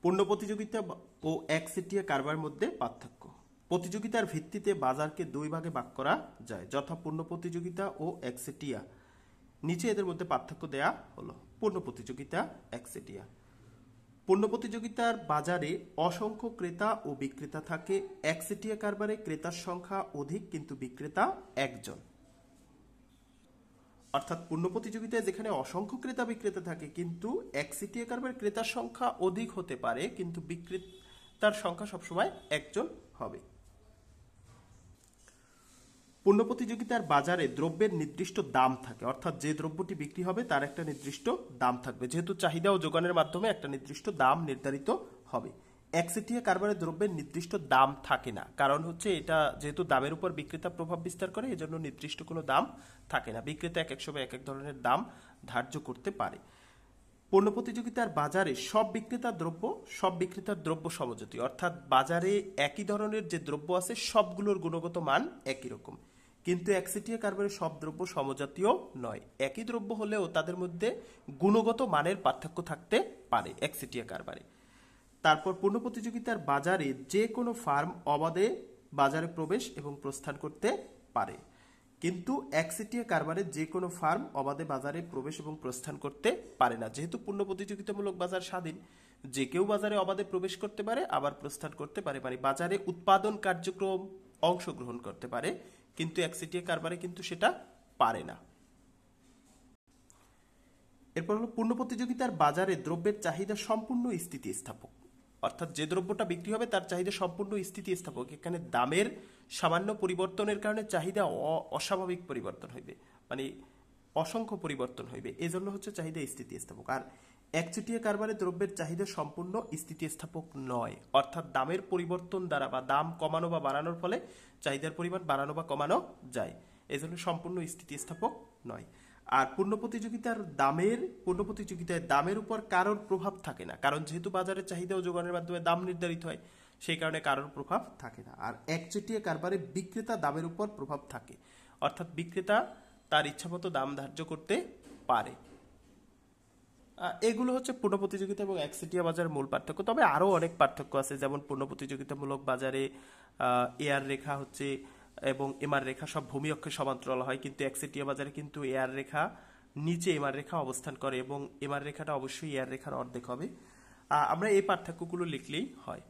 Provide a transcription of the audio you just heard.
পণ্য প্রতিযোগিতা ও একচেটিয়া কারবারের মধ্যে পার্থক্য। প্রতিযোগিতার ভিত্তিতে বাজারকে দুই ভাগে ভাগ করা যায়, যথা পূর্ণ প্রতিযোগিতা ও একচেটিয়া। নিচে এদের মধ্যে পার্থক্য দেয়া হলো। পূর্ণ প্রতিযোগিতা, একচেটিয়া। পণ্য প্রতিযোগিতার বাজারে অসংখ্য ক্রেতা ও বিক্রেতা থাকে। একচেটিয়া কারবারে ক্রেতার সংখ্যা অধিক কিন্তু বিক্রেতা একজন। অর্থাৎ পূর্ণ প্রতিযোগিতায় যেখানে অসংখ্য ক্রেতা বিক্রেতা থাকে, কিন্তু একচেটিয়া কারবারে ক্রেতার সংখ্যা অধিক হতে পারে কিন্তু বিক্রেতার সংখ্যা সবসময় একজন হবে। পণ্য প্রতিযোগিতার বাজারে দ্রব্যের নির্দিষ্ট দাম থাকে, অর্থাৎ যে দ্রব্যটি বিক্রি হবে তার একটা নির্দিষ্ট দাম থাকবে, যেহেতু চাহিদা ও যোগানের মাধ্যমে একটা নির্দিষ্ট দাম নির্ধারিত হবে। একচেটিয়া কারবারে দ্রব্যের নির্দিষ্ট দাম থাকে না, কারণ হচ্ছে এটা যেহেতু দামের উপর বিক্রেতা প্রভাব বিস্তার করে, এজন্য নির্দিষ্ট কোনো দাম থাকে না। বিক্রেতা এক এক সময় এক এক ধরনের দাম ধার্য করতে পারে। পণ্য প্রতিযোগিতার বাজারে সব বিক্রেতার দ্রব্য সমজাতি, অর্থাৎ বাজারে একই ধরনের যে দ্রব্য আছে সবগুলোর গুণগত মান একই রকম। কিন্তু একচেটিয়া কারবারে সব দ্রব্য সমজাতীয় নয়, একই দ্রব্য হলেও তাদের মধ্যে গুণগত মানের পার্থক্য থাকতে পারে একচেটিয়া কারবারে। তারপর পণ্য প্রতিযোগিতার বাজারে যে কোনো ফার্ম অবাধে বাজারে প্রবেশ এবং প্রস্থান করতে পারে, কিন্তু একচেটিয়া কারবারে যে কোনো ফার্ম অবাধে বাজারে প্রবেশ এবং প্রস্থান করতে পারে না। যেহেতু পূর্ণ প্রতিযোগিতামূলক বাজার স্বাধীন, যে কেউ বাজারে অবাধে প্রবেশ করতে পারে আবার প্রস্থান করতে পারে, মানে বাজারে উৎপাদন কার্যক্রম অংশগ্রহণ করতে পারে, কিন্তু একচেটিয়া কারবারে কিন্তু সেটা পারে না। এরপর হলো পূর্ণ প্রতিযোগিতার বাজারে দ্রব্যের চাহিদা সম্পূর্ণ স্থিতিস্থাপক, অর্থাৎ যে দ্রব্যটা বিক্রি হবে তার চাহিদা সম্পূর্ণ স্থিতিস্থাপক। এখানে দামের সামান্য পরিবর্তনের কারণে চাহিদা অস্বাভাবিক পরিবর্তন হইবে, মানে অসংখ্য পরিবর্তন হইবে, এজন্য হচ্ছে চাহিদা স্থিতিস্থাপক। আর একচেটিয়া কারবারে দ্রব্যের চাহিদা সম্পূর্ণ স্থিতিস্থাপক নয়, অর্থাৎ দামের পরিবর্তন দ্বারা বা দাম কমানো বা বাড়ানোর ফলে চাহিদার পরিমাণ বাড়ানো বা কমানো যায়, এজন্য সম্পূর্ণ স্থিতিস্থাপক নয়। আর পূর্ণ প্রতিযোগিতায় দামের উপর কারোর প্রভাব থাকে না, কারণ যেহেতু বাজারে চাহিদা ও যোগানের মাধ্যমে দাম নির্ধারিত হয়, সেই কারণে কারোর প্রভাব থাকে না। আর একচেটিয়া কারবারে বিক্রেতা দামের উপর প্রভাব থাকে, অর্থাৎ বিক্রেতা তার ইচ্ছামতো দাম ধার্য করতে পারে। এগুলো হচ্ছে পূর্ণ প্রতিযোগিতা এবং একচেটিয়া বাজারের মূল পার্থক্য। তবে আরো অনেক পার্থক্য আছে, যেমন পূর্ণ প্রতিযোগিতামূলক বাজারে এয়ার রেখা হচ্ছে এবং এমআর রেখা সব ভূমি অক্ষের সমান্তরাল হয়, কিন্তু একচেটিয়া বাজারে কিন্তু এয়ার রেখা নিচে এমআর রেখা অবস্থান করে এবং এমআর রেখাটা অবশ্যই এয়ার রেখার অর্ধেক হবে। আমরা এই পার্থক্যগুলো লিখলেই হয়।